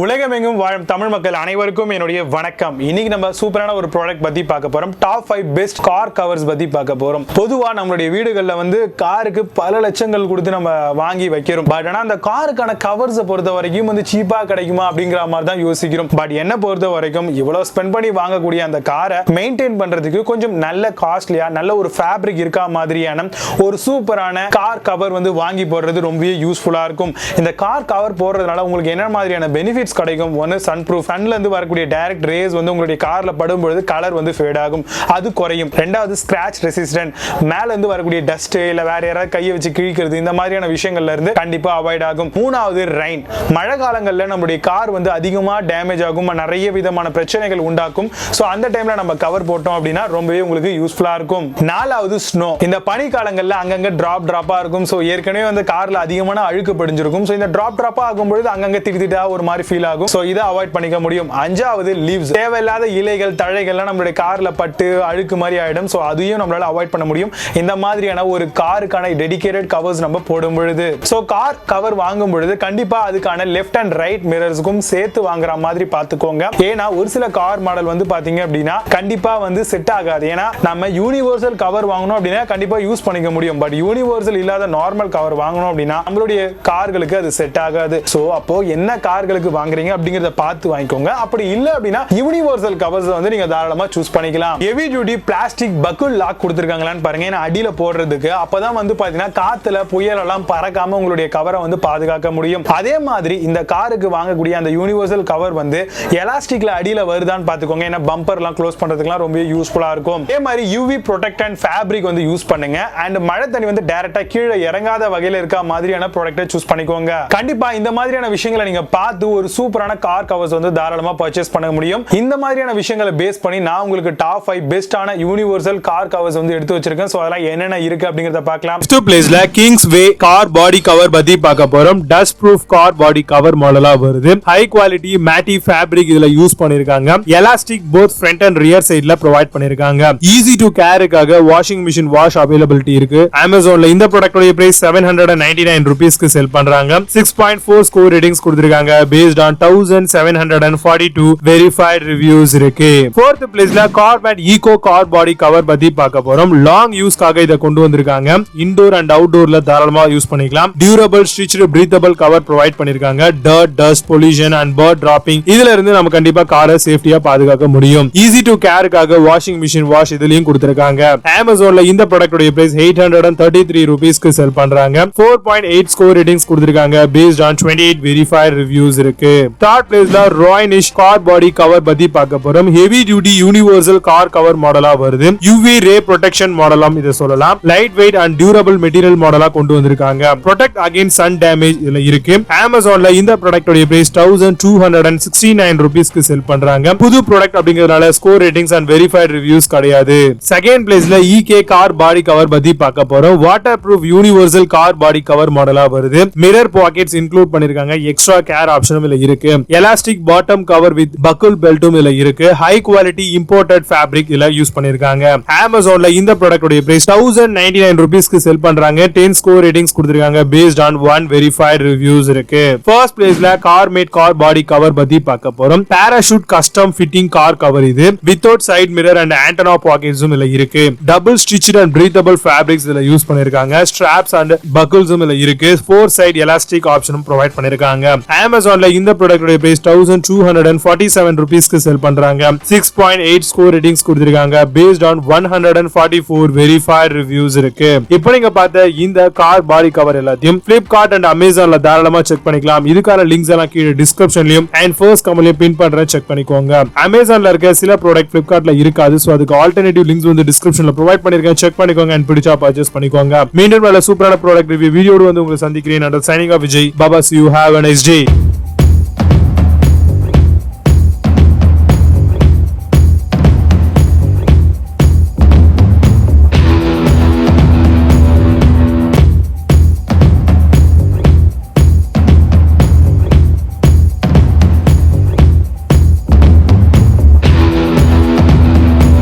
உலகமெங்கும் வாழும் தமிழ் மக்கள் அனைவருக்கும் என்னுடைய வணக்கம். இன்னைக்கு நம்ம சூப்பரான ஒரு ப்ராடக்ட் பத்தி பார்க்க போறோம். டாப் 5 பெஸ்ட் கார் கவர்ஸ் பத்தி பார்க்க போறோம். பொதுவா நம்மளுடைய வீடுகள்ல வந்து காருக்கு பல லட்சங்கள் கொடுத்து நம்ம வாங்கி வைக்கிறோம். பட் ஆனா அந்த காருக்கான கவர்ஸை பொறுத்த வரைக்கும் வந்து சீப்பா கிடைக்குமா அப்படிங்கிற மாதிரி தான் யோசிக்கிறோம். பட் என்ன பொறுத்த வரைக்கும் இவ்வளவு ஸ்பெண்ட் பண்ணி வாங்கக்கூடிய அந்த காரை மெயின்டைன் பண்றதுக்கு கொஞ்சம் நல்ல காஸ்ட்லியா நல்ல ஒரு ஃபேப்ரிக் இருக்கா மாதிரியான ஒரு சூப்பரான கார் கவர் வந்து வாங்கி போடுறது ரொம்பவே யூஸ்ஃபுல்லா இருக்கும். இந்த கார் கவர் போடுறதுனால உங்களுக்கு என்ன மாதிரியான பெனிஃபிட்ஸ் கிடைக்கும்? ஒன்னு சன் ப்ரூஃப், சன்ல இருந்து வரக்கூடிய டைரக்ட் ரேஸ் வந்து உங்களுடைய கார்ல படும் பொழுது கலர் வந்து ஃபேட் ஆகும், அது குறையும். ரெண்டாவது ஸ்கிராச் ரெசிஸ்டன்ட், மேல இருந்து வரக்கூடிய டஸ்ட் இல்ல வேற யாராவது கையை வச்சு கிழிக்கிறது இந்த மாதிரியான விஷயங்கள்ல இருந்து கண்டிப்பா அவாய்ட் ஆகும். மூணாவது ரெயின், மழை காலங்கள்ல நம்மளுடைய கார் வந்து அதிகமா டேமேஜ் ஆகும், நிறைய விதமான பிரச்சனைகள் உண்டாக்கும். சோ அந்த டைம்ல நம்ம கவர் போட்டோம் அப்படின்னா ரொம்பவே உங்களுக்கு யூஸ்ஃபுல்லா இருக்கும். நாலாவது ஸ்னோ, இந்த பனி காலங்கள்ல அங்கங்க டிராப்பா இருக்கும். சோ ஏற்கனவே வந்து கார்ல அதிகமான அழுக்கு படிஞ்சிருக்கும். சோ இந்த டிராப்பா ஆகும்போது அங்கங்க திட்டா ஒரு மாதிரி ஃபீல் ஆகும். சோ இதை அவாய்ட் பண்ணிக்க முடியும். அஞ்சாவது லீவ்ஸ், தேவையில்லாத இலைகள் தழைகள்லாம் நம்மளுடைய கார்ல பட்டு அழுக்கு மாதிரி ஆயிடும். சோ அதையும் நம்மளால அவாய்ட் பண்ண முடியும் இந்த மாதிரியான ஒரு காருக்கான டெடிகேட்டட் கவர்ஸ் நம்ம போடும் பொழுது. சோ கார் கவர் வாங்கும் பொழுது கண்டிப்பா அதுக்கான லெஃப்ட் அண்ட் ரைட் மிரர்ஸ்க்கும் சேர்த்து வாங்குற மாதிரி பாத்துக்கோங்க. ஏன்னா ஒரு சில கார் மாடல் வந்து பாத்தீங்க அப்படின்னா கண்டிப்பா வந்து செட் ஆகாது. ஏன்னா நம்ம யூனிவர்சல் கவர் வாங்கணும் அப்படின்னா கண்டிப்பா யூஸ் பண்ணிக்க முடியும். பட் யூனிவர்சல் இல்லாத நார்மல் கவர் வாங்கணும் அப்படின்னா நம்மளுடைய கார்களுக்கு அது செட் ஆகாது. சோ அப்போ என்ன கார்களுக்கு வாங்குறீங்க அப்படிங்கறத பார்த்து வாங்கிக்கோங்க. அப்படி இல்ல அப்படின்னா யூனிவர்சல் கவர்ஸ் வந்து நீங்க தாராளமா சூஸ் பண்ணிக்கலாம். Heavy duty plastic buckle lock கொடுத்திருக்காங்களான்னு பாருங்க. ஏன்னா அடியில போடுறதுக்கு அப்பதான் வந்து பாத்தீங்கன்னா காத்துல புயல் எல்லாம் பறக்காம உங்களுடைய கவரை வந்து பாதுகாக்க முடியும். அதே மாதிரி இந்த காருக்கு வாங்கக்கூடிய அந்த யூனிவர்சல் கவர் வந்து எலாஸ்டிக்ல அடியில வருதான்னு பாத்துக்கோங்க. ஏன்னா பம்பர் எல்லாம் க்ளோஸ் பண்றதுக்குலாம் ரொம்ப யூஸ்ஃபுல்லா இருக்கும். அதே மாதிரி யூவி ப்ரொடெக்டன்ட் ஃபேப்ரிக் வந்து யூஸ் பண்ணுங்க. அண்ட் மழை தண்ணி வந்து டைரக்டா கீழே இறங்காத வகையில இருக்க மாதிரியான ப்ராடக்ட்டை சூஸ் பண்ணிக்கோங்க. கண்டிப்பா இந்த மாதிரியான விஷயங்களை நீங்க பார்த்து ஒரு சூப்பரான கார் கவர்ஸ் வந்து தாராளமா பர்ச்சேஸ் பண்ண முடியும். இந்த மாதிரியான விஷயங்களை பேஸ் பண்ணி நான் உங்களுக்கு டாப் 5 பெஸ்டான யூனிவர்சல் கார் கவர்ஸ் வந்து எடுத்து வச்சிருக்கேன். சோ அதெல்லாம் என்னென்ன இருக்கு அப்படிங்கறத பார்க்கலாம். ஃபர்ஸ்ட் பிளேஸ்ல கிங்ஸ்வே கார் பாடி கவர் பத்தி பார்க்க போறோம். Dust proof car body cover மாடலா வருது. ஹை குவாலிட்டி மேட்டி ஃபேப்ரிக் இதுல யூஸ் பண்ணிருக்காங்க. Elastic both front and rear சைடுல ப்ரொவைட் பண்ணிருக்காங்க. ஈஸி டு கேரிக்காக வாஷிங் மிஷின் வாஷ் அவைலபிலிட்டி இருக்கு. அமேசான்ல இந்த ப்ராடக்ட்டோட பிரைஸ் 799 ரூபீஸ்க்கு செல் பண்றாங்க. 6.4 ஸ்கோர் ரேட்டிங்ஸ் கொடுத்திருக்காங்க. based on 1742 verified reviews இருக்கு. fourth placeல CARMATE eco car body cover பத்தி பார்க்க போறோம். லாங் யூஸ்க்காக இத கொண்டு வந்திருக்காங்க. இன்டோர் அண்ட் அவுட்டோர்ல தாராளமா யூஸ் பண்ணிக்கலாம். Durable stretchable breathable cover provide பண்ணிருக்காங்க. Dirt, dust, pollution and bird dropping இதுல இருந்து நம்ம கண்டிப்பா காரை சேஃப்டியா பாதுகாக்க முடியும். ஈஸி டு கேருக்காக வாஷிங் மிஷின் வாஷ் இதுலயும் கொடுத்திருக்காங்க. அமேசான்ல இந்த ப்ராடக்ட்டோட பிரைஸ் 833 ரூபீஸ்க்கு செல் பண்றாங்க. 4.8 ஸ்கோர் ரேட்டிங்ஸ் கொடுத்திருக்காங்க. based on 28 verified reviews இருக்கு. Third placeல Ronish கார் பாடி கவர் பத்தி பார்க்க போறோம். Heavy duty universal car cover மாடலா வருது. UV ரே ப்ரொடெக்ஷன் மாடலாம் இத சொல்லலாம். Light weight and durable material மாடலா கொண்டு வந்திருக்காங்க. ப்ரொடெக்ட் அகைன்ஸ்ட் சன் டேமேஜ் இதுல இருக்கு. அமேசான்ல இந்த ப்ராடக்ட்டோட பிரைஸ் 1269 ரூபீஸ்க்கு செல் பண்றாங்க. புது ப்ராடக்ட் அப்படிங்கறதால score ratings and verified reviews கிடையாது. செகண்ட் பிளேஸ்ல EK கார் பாடி கவர் பத்தி பார்க்க போறோம். Water proof universal car body cover மாடலா வருது. மிரர் பாக்கெட்ஸ் இன்க்ளூட் பண்ணிருக்காங்க. எக்ஸ்ட்ரா கேர் ஆப்ஷனும் இதுல இருக்கு. Elastic bottom cover with buckle பெல்ட்டும் இதுல இருக்கு. ஹை குவாலிட்டி இம்போர்ட்டட் ஃபேப்ரிக் இதுல யூஸ் பண்ணிருக்காங்க. அமேசான்ல இந்த ப்ராடக்ட்டோட பிரைஸ் 1099 ரூபீஸ்க்கு செல் பண்றாங்க. 10 ஸ்கோர் ரேட்டிங்ஸ் கொடுத்திருக்காங்க. based on 1 verified reviews இருக்கு. ஃபர்ஸ்ட் பிளேஸ்ல CARMATE கார் பாடி கவர் பத்தி பார்க்க போறோம். Parachute custom fitting car cover இது. Without side mirror and antenna பாக்கெட்ஸும் இதுல இருக்கு. Double stitched and breathable fabrics இதுல யூஸ் பண்ணிருக்காங்க. ஸ்ட்ராப்ஸ் அண்ட் பக்கிள்ஸும் இதுல இருக்கு. 4 சைடு எலாஸ்டிக் ஆப்ஷனும் ப்ரொவைட் பண்ணிருக்காங்க. அமேசான்ல இந்த ப்ராடக்ட்டோட பிரைஸ் 1247 ரூபீஸ்க்கு செல் பண்றாங்க. 6.8 ஸ்கோர் ரேட்டிங்ஸ் கொடுத்திருக்காங்க. based on 144 verified reviews இருக்கு. இப்போ நீங்க பார்த்த இந்த கார் பாடி கவர் எல்லாத்தையும் Flipkart and Amazonல தாராளமா செக் பண்ணிக்கலாம். இதுக்கான லிங்க்ஸ் எல்லாம் கீழே டிஸ்கிரிப்ஷன்லயும் அண்ட் ஃபர்ஸ்ட் கமெண்ட்லயும் பின் பண்றேன், செக் பண்ணிக்கோங்க. அமேசான்ல இருக்க சில ப்ராடக்ட் Flipkartல இருக்காது. சோ அதுக்கு ஆல்டர்னேட்டிவ் லிங்க்ஸ் வந்து டிஸ்கிரிப்ஷன்ல ப்ரொவைட் பண்ணிருக்கேன், செக் பண்ணிக்கோங்க அண்ட் பிடிச்சா பர்ச்சேஸ் பண்ணிக்கோங்க. மீண்டும் நல்ல சூப்பரான ப்ராடக்ட் ரிவ்யூ வீடியோட வந்து உங்களை சந்திக்கிறேன். Signing off Vijay. Baba, see you, have a nice day.